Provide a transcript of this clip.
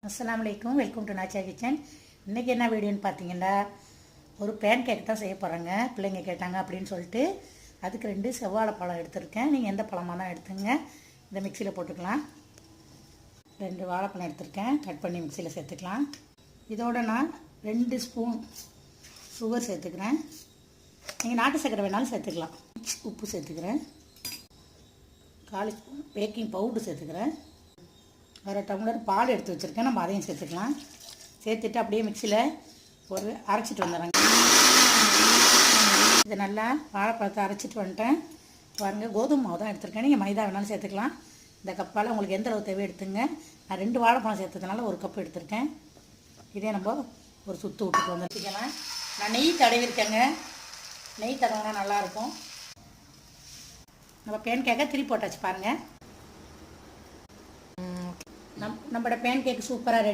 அஸ்ஸலாமு அலைக்கும், welcome to நாச்சா kitchen. இன்றைக்கி என்ன வீடியோன்னு பார்த்தீங்கன்னா, ஒரு பேன் கேக் தான் செய்ய போகிறாங்க. பிள்ளைங்க கேட்டாங்க அப்படின்னு சொல்லிட்டு அதுக்கு 2 செவ்வாழைப்பழம் எடுத்திருக்கேன். நீங்கள் எந்த பழமாக தான் எடுத்துங்க. இந்த மிக்சியில் போட்டுக்கலாம். 2 வாழைப்பழம் எடுத்திருக்கேன், கட் பண்ணி மிக்சியில் சேர்த்துக்கலாம். இதோட நான் 2 ஸ்பூன் சுகர் சேர்த்துக்கிறேன். நீங்கள் நாட்டு சர்க்கரை வேணாலும் சேர்த்துக்கலாம். உப்பு சேர்த்துக்கிறேன். 1/4 ஸ்பூன் பேக்கிங் பவுடர் சேர்த்துக்கிறேன். 1/2 டம்ளர் பால் எடுத்து வச்சுருக்கேன், நம்ம அதையும் சேர்த்துக்கலாம். சேர்த்துட்டு அப்படியே மிக்சியில் ஒரு அரைச்சிட்டு வந்துடுறேங்க. இதை நல்லா வாழைப்பழத்தை அரைச்சிட்டு வந்துட்டேன். பாருங்கள், கோதுமை மாவு தான் எடுத்துருக்கேன். நீங்கள் மைதா வேணாலும் சேர்த்துக்கலாம். இந்த கப்பால் உங்களுக்கு எந்த அளவு தேவை எடுத்துங்க. நான் 2 வாழைப்பழம் சேர்த்ததுனால 1 கப் எடுத்திருக்கேன். இதே நம்ம ஒரு சுற்று விட்டுட்டு வந்துக்கலாம். நான் நெய் தடவிருக்கேங்க. நெய் தடவினா நல்லாயிருக்கும். நம்ம பேன் கேக்கை திருப்பி போட்டாச்சு பாருங்கள். நம்மளோட பேன் கேக் சூப்பராக ரெடி.